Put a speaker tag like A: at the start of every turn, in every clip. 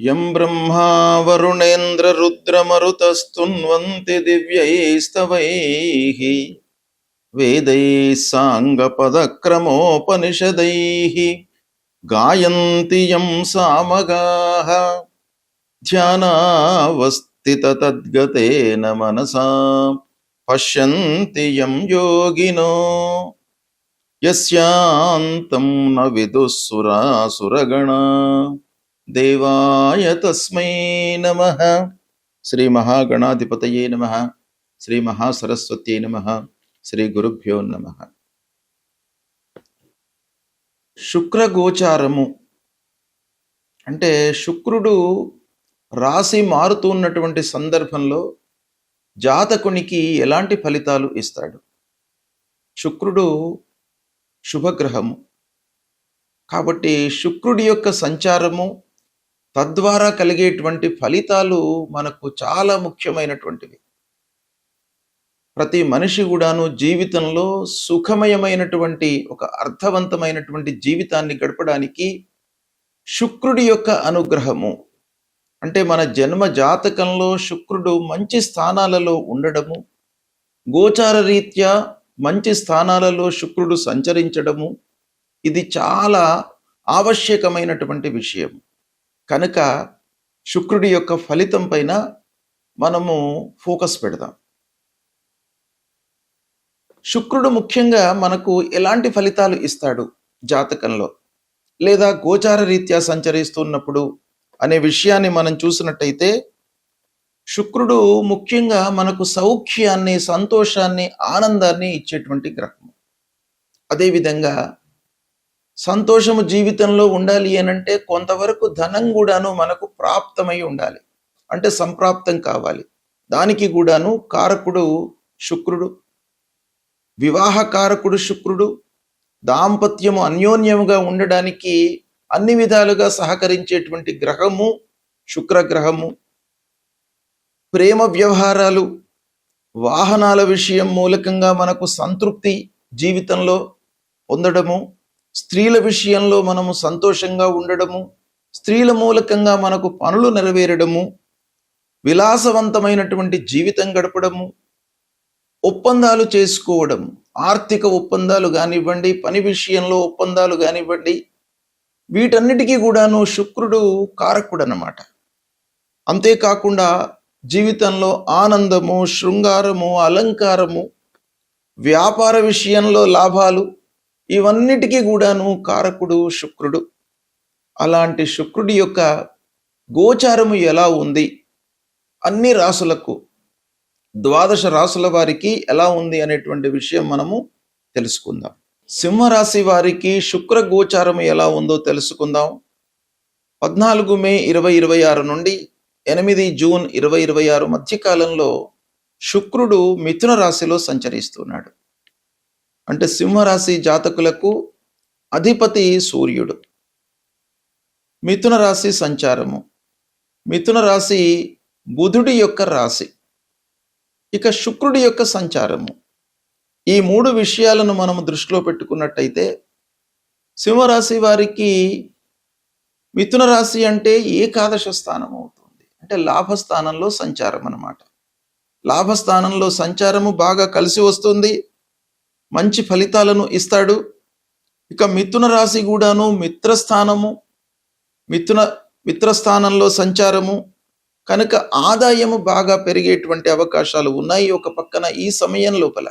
A: యం బ్రహ్మా వరుణేంద్ర రుద్రమరుతస్తున్వంతి దివ్యైస్తవైః వేదైః సాంగపదక్రమోపనిషదైః గాయంతి యం సామగాః ధ్యానావస్థితతద్గతేన మనసా పశ్యంతి యం యోగినో యస్యాంతం న విదుఃసురాసురగణా దేవాయ తస్మై నమః. శ్రీ మహాగణాధిపతయే నమః. శ్రీ మహాసరస్వత్యై నమః. శ్రీ గురుభ్యో నమః. శుక్రగోచారము అంటే శుక్రుడు రాశి మారుతున్నటువంటి సందర్భంలో జాతకునికి ఎలాంటి ఫలితాలు ఇస్తాడు? శుక్రుడు శుభగ్రహము కాబట్టి శుక్రుడి యొక్క సంచారము తద్వారా కలిగేటువంటి ఫలితాలు మనకు చాలా ముఖ్యమైనటువంటివి. ప్రతి మనిషి కూడాను జీవితంలో సుఖమయమైనటువంటి ఒక అర్థవంతమైనటువంటి జీవితాన్ని గడపడానికి శుక్రుడి యొక్క అనుగ్రహము అంటే మన జన్మ జాతకంలో శుక్రుడు మంచి స్థానాలలో ఉండడము, గోచార రీత్యా మంచి స్థానాలలో శుక్రుడు సంచరించడము, ఇది చాలా ఆవశ్యకమైనటువంటి విషయం. కనుక శుక్రుడి యొక్క ఫలితం పైన మనము ఫోకస్ పెడదాం. శుక్రుడు ముఖ్యంగా మనకు ఎలాంటి ఫలితాలు ఇస్తాడు జాతకంలో లేదా గోచార రీత్యా సంచరిస్తున్నప్పుడు అనే విషయాన్ని మనం చూసినట్టయితే శుక్రుడు ముఖ్యంగా మనకు సౌఖ్యాన్ని, సంతోషాన్ని, ఆనందాన్ని ఇచ్చేటువంటి గ్రహం. అదేవిధంగా సంతోషము జీవితంలో ఉండాలి అనంటే కొంతవరకు ధనం కూడాను మనకు ప్రాప్తమై ఉండాలి, అంటే సంప్రాప్తం కావాలి. దానికి కూడాను కారకుడు శుక్రుడు, వివాహ కారకుడు శుక్రుడు, దాంపత్యము అన్యోన్యముగా ఉండడానికి అన్ని విధాలుగా సహకరించేటువంటి గ్రహము శుక్రగ్రహము. ప్రేమ వ్యవహారాలు, వాహనాల విషయం మూలకంగా మనకు సంతృప్తి జీవితంలో పొందడము, స్త్రీల విషయంలో మనము సంతోషంగా ఉండడము, స్త్రీల మూలకంగా మనకు పనులు నెరవేరడము, విలాసవంతమైనటువంటి జీవితం గడపడము, ఒప్పందాలు చేసుకోవడం, ఆర్థిక ఒప్పందాలు కానివ్వండి, పని విషయంలో ఒప్పందాలు కానివ్వండి, వీటన్నిటికీ కూడాను శుక్రుడు కారకుడు అన్నమాట. అంతేకాకుండా జీవితంలో ఆనందము, శృంగారము, అలంకారము, వ్యాపార విషయంలో లాభాలు, ఇవన్నిటికీ కూడాను కారకుడు శుక్రుడు. అలాంటి శుక్రుడి యొక్క గోచారము ఎలా ఉంది, అన్ని రాసులకు, ద్వాదశ రాసుల వారికి ఎలా ఉంది అనేటువంటి విషయం మనము తెలుసుకుందాం. సింహరాశి వారికి శుక్ర గోచారము ఎలా ఉందో తెలుసుకుందాం. 14 మే 2026 నుండి 8 జూన్ 2026 మధ్యకాలంలో శుక్రుడు మిథున రాశిలో సంచరిస్తున్నాడు. అంటే సింహరాశి జాతకులకు అధిపతి సూర్యుడు. మిథున రాశి సంచారము, మిథున రాశి బుధుడి యొక్క రాశి, ఇక శుక్రుడి యొక్క సంచారము, ఈ 3 విషయాలను మనము దృష్టిలో పెట్టుకున్నట్టయితే సింహరాశి వారికి మిథున రాశి అంటే ఏకాదశ స్థానం అవుతుంది, అంటే లాభస్థానంలో సంచారం అన్నమాట. లాభస్థానంలో సంచారము బాగా కలిసి వస్తుంది, మంచి ఫలితాలను ఇస్తాడు. ఇక మిథున రాశి కూడాను మిత్రస్థానము, మిత్రస్థానంలో సంచారము కనుక ఆదాయము బాగా పెరిగేటువంటి అవకాశాలు ఉన్నాయి. ఒక పక్కన ఈ సమయం లోపల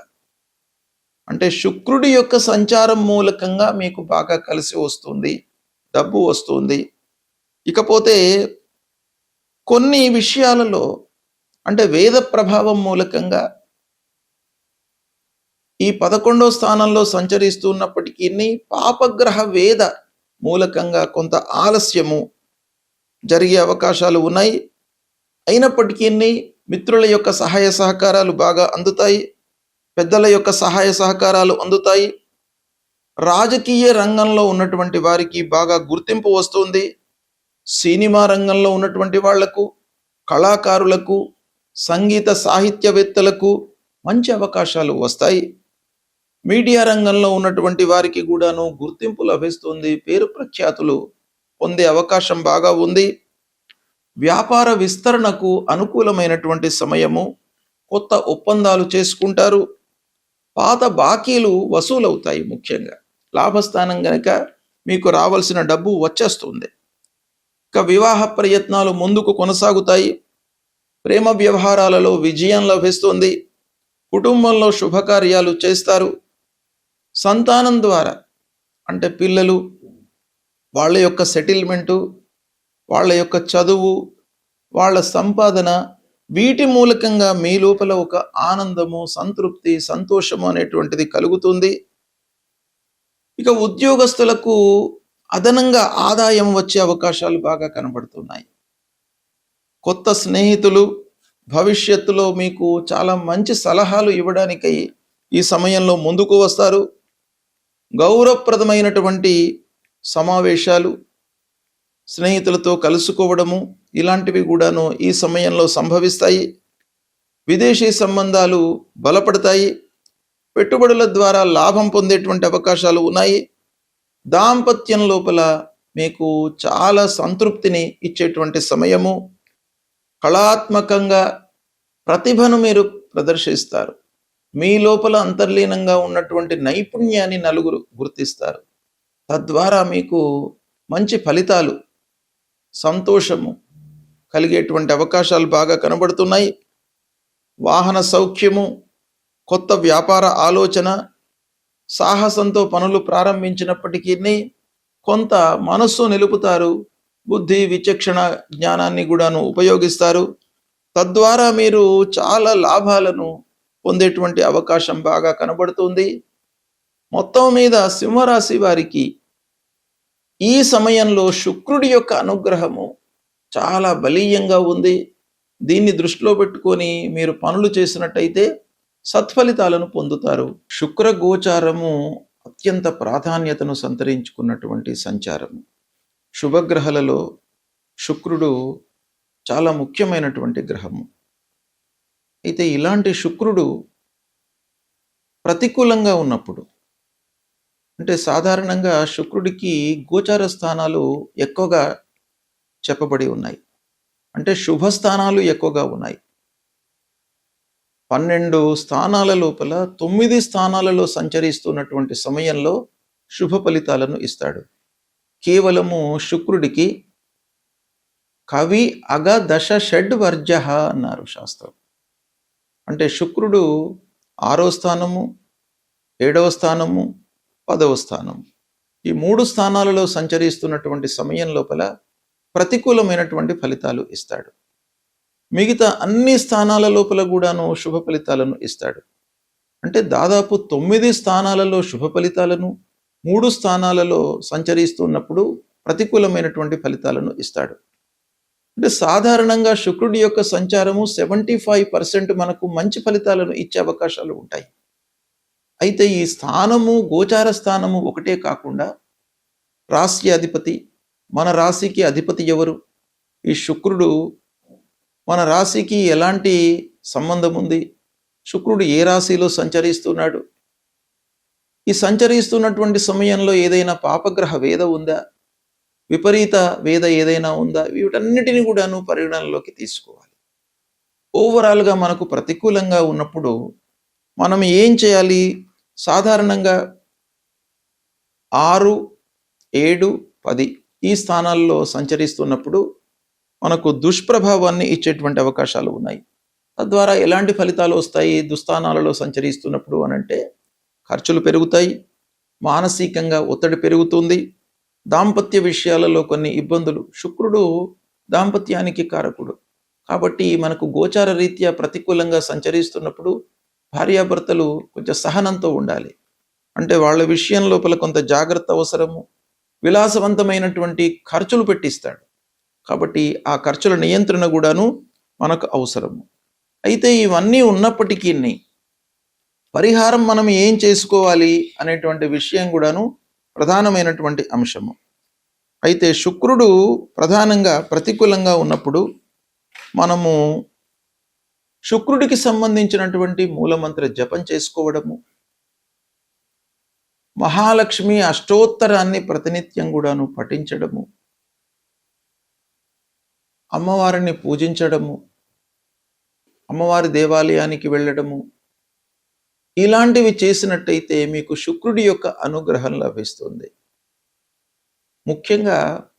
A: అంటే శుక్రుడి యొక్క సంచారం మూలకంగా మీకు బాగా కలిసి వస్తుంది, డబ్బు వస్తుంది. ఇకపోతే కొన్ని విషయాలలో అంటే వేద ప్రభావం మూలకంగా ఈ 11వ స్థానంలో సంచరిస్తున్నప్పటికీ పాపగ్రహ వేద మూలకంగా కొంత ఆలస్యము జరిగే అవకాశాలు ఉన్నాయి. అయినప్పటికీ మిత్రుల యొక్క సహాయ సహకారాలు బాగా అందుతాయి, పెద్దల యొక్క సహాయ సహకారాలు అందుతాయి. రాజకీయ రంగంలో ఉన్నటువంటి వారికి బాగా గుర్తింపు వస్తుంది. సినిమా రంగంలో ఉన్నటువంటి వాళ్లకు, కళాకారులకు, సంగీత సాహిత్యవేత్తలకు మంచి అవకాశాలు వస్తాయి. మీడియా రంగంలో ఉన్నటువంటి వారికి కూడాను గుర్తింపు లభిస్తుంది, పేరు ప్రఖ్యాతులు పొందే అవకాశం బాగా ఉంది. వ్యాపార విస్తరణకు అనుకూలమైనటువంటి సమయము. కొత్త ఒప్పందాలు చేసుకుంటారు. పాత బాకీలు వసూలవుతాయి. ముఖ్యంగా లాభస్థానం గనక మీకు రావాల్సిన డబ్బు వచ్చేస్తుంది. ఇక వివాహ ప్రయత్నాలు ముందుకు కొనసాగుతాయి. ప్రేమ వ్యవహారాలలో విజయం లభిస్తుంది. కుటుంబంలో శుభకార్యాలు చేస్తారు. సంతానం ద్వారా అంటే పిల్లలు, వాళ్ళ యొక్క సెటిల్మెంటు, వాళ్ళ యొక్క చదువు, వాళ్ళ సంపాదన, వీటి మూలకంగా మీ లోపల ఒక ఆనందము, సంతృప్తి, సంతోషము అనేటువంటిది కలుగుతుంది. ఇక ఉద్యోగస్తులకు అదనంగా ఆదాయం వచ్చే అవకాశాలు బాగా కనబడుతున్నాయి. కొత్త స్నేహితులు భవిష్యత్తులో మీకు చాలా మంచి సలహాలు ఇవ్వడానికై ఈ సమయంలో ముందుకు వస్తారు. గౌరవప్రదమైనటువంటి సమావేశాలు, స్నేహితులతో కలుసుకోవడము, ఇలాంటివి కూడాను ఈ సమయంలో సంభవిస్తాయి. విదేశీ సంబంధాలు బలపడతాయి. పెట్టుబడుల ద్వారా లాభం పొందేటువంటి అవకాశాలు ఉన్నాయి. దాంపత్యం లోపల మీకు చాలా సంతృప్తిని ఇచ్చేటువంటి సమయము. కళాత్మకంగా ప్రతిభను మీరు ప్రదర్శిస్తారు. మీ లోపల అంతర్లీనంగా ఉన్నటువంటి నైపుణ్యాన్ని నలుగురు గుర్తిస్తారు. తద్వారా మీకు మంచి ఫలితాలు, సంతోషము కలిగేటువంటి అవకాశాలు బాగా కనబడుతున్నాయి. వాహన సౌఖ్యము, కొత్త వ్యాపార ఆలోచన, సాహసంతో పనులు ప్రారంభించినప్పటికీ కొంత మనస్సు నిలుపుతారు. బుద్ధి, విచక్షణ జ్ఞానాన్ని కూడాను ఉపయోగిస్తారు. తద్వారా మీరు చాలా లాభాలను పొందేటువంటి అవకాశం బాగా కనబడుతుంది. మొత్తం మీద సింహరాశి వారికి ఈ సమయంలో శుక్రుడి యొక్క అనుగ్రహము చాలా బలీయంగా ఉంది. దీన్ని దృష్టిలో పెట్టుకొని మీరు పనులు చేసినట్టయితే సత్ఫలితాలను పొందుతారు. శుక్ర గోచారము అత్యంత ప్రాధాన్యతను సంతరించుకున్నటువంటి సంచారము. శుభగ్రహాలలో శుక్రుడు చాలా ముఖ్యమైనటువంటి గ్రహము. అయితే ఇలాంటి శుక్రుడు ప్రతికూలంగా ఉన్నప్పుడు, అంటే సాధారణంగా శుక్రుడికి గోచార స్థానాలు ఎక్కువగా చెప్పబడి ఉన్నాయి. అంటే శుభస్థానాలు ఎక్కువగా ఉన్నాయి. 12 స్థానాల లోపల 9 స్థానాలలో సంచరిస్తున్నటువంటి సమయంలో శుభ ఫలితాలను ఇస్తాడు. కేవలము శుక్రుడికి కవి అగ దశ షడ్ వర్జ అన్నారు శాస్త్రం. అంటే శుక్రుడు 6వ స్థానము, 7వ స్థానము, 10వ స్థానము, ఈ 3 స్థానాలలో సంచరిస్తున్నటువంటి సమయం లోపల ప్రతికూలమైనటువంటి ఫలితాలు ఇస్తాడు. మిగతా అన్ని స్థానాల లోపల కూడాను శుభ ఫలితాలను ఇస్తాడు. అంటే దాదాపు 9 స్థానాలలో శుభ ఫలితాలను, 3 స్థానాలలో సంచరిస్తున్నప్పుడు ప్రతికూలమైనటువంటి ఫలితాలను ఇస్తాడు. అంటే సాధారణంగా శుక్రుడి యొక్క సంచారము 75% మనకు మంచి ఫలితాలను ఇచ్చే అవకాశాలు ఉంటాయి. అయితే ఈ స్థానము, గోచార స్థానము ఒకటే కాకుండా రాశి అధిపతి, మన రాశికి అధిపతి ఎవరు, ఈ శుక్రుడు మన రాశికి ఎలాంటి సంబంధం ఉంది, శుక్రుడు ఏ రాశిలో సంచరిస్తున్నాడు, ఈ సంచరిస్తున్నటువంటి సమయంలో ఏదైనా పాపగ్రహ వేద ఉందా, విపరీత వేద ఏదైనా ఉందా, వీటన్నిటిని కూడాను పరిగణనలోకి తీసుకోవాలి. ఓవరాల్గా మనకు ప్రతికూలంగా ఉన్నప్పుడు మనం ఏం చేయాలి? సాధారణంగా 6, 7, 10 ఈ స్థానాల్లో సంచరిస్తున్నప్పుడు మనకు దుష్ప్రభావాన్ని ఇచ్చేటువంటి అవకాశాలు ఉన్నాయి. తద్వారా ఎలాంటి ఫలితాలు వస్తాయి దుస్థానాలలో సంచరిస్తున్నప్పుడు అనంటే, ఖర్చులు పెరుగుతాయి, మానసికంగా ఒత్తిడి పెరుగుతుంది, దాంపత్య విషయాలలో కొన్ని ఇబ్బందులు. శుక్రుడు దాంపత్యానికి కారకుడు కాబట్టి మనకు గోచార రీత్యా ప్రతికూలంగా సంచరిస్తున్నప్పుడు భార్యాభర్తలు కొంచెం సహనంతో ఉండాలి. అంటే వాళ్ళ విషయం లోపల కొంత జాగ్రత్త అవసరము. విలాసవంతమైనటువంటి ఖర్చులు పెట్టిస్తాడు కాబట్టి ఆ ఖర్చుల నియంత్రణ కూడాను మనకు అవసరము. అయితే ఇవన్నీ ఉన్నప్పటికీ పరిహారం మనం ఏం చేసుకోవాలి అనేటువంటి విషయం కూడాను ప్రధానమైనటువంటి అంశము. అయితే శుక్రుడు ప్రధానంగా ప్రతికూలంగా ఉన్నప్పుడు మనము శుక్రుడికి సంబంధించినటువంటి మూలమంత్ర జపం చేసుకోవడము, మహాలక్ష్మి అష్టోత్తరాన్ని ప్రతినిత్యం కూడాను పఠించడము, అమ్మవారిని పూజించడము, అమ్మవారి దేవాలయానికి వెళ్ళడము, ఇలాంటివి చేసినట్టయితే మీకు శుక్రుడి యొక్క అనుగ్రహం లభిస్తుంది. ముఖ్యంగా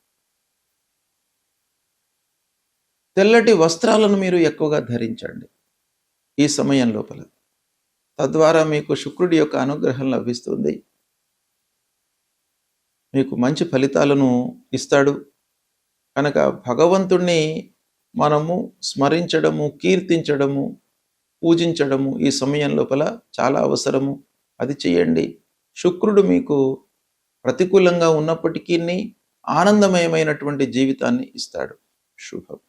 A: తెల్లటి వస్త్రాలను మీరు ఎక్కువగా ధరించండి ఈ సమయం లోపల. తద్వారా మీకు శుక్రుడి యొక్క అనుగ్రహం లభిస్తుంది. మీకు మంచి ఫలితాలను ఇస్తాడు. కనుక భగవంతుణ్ణి మనము స్మరించడము, కీర్తించడము, పూజించడము ఈ సమయం లోపల చాలా అవసరము. అది చేయండి. శుక్రుడు మీకు ప్రతికూలంగా ఉన్నప్పటికీ ఆనందమయమైనటువంటి జీవితాన్ని ఇస్తాడు. శుభం.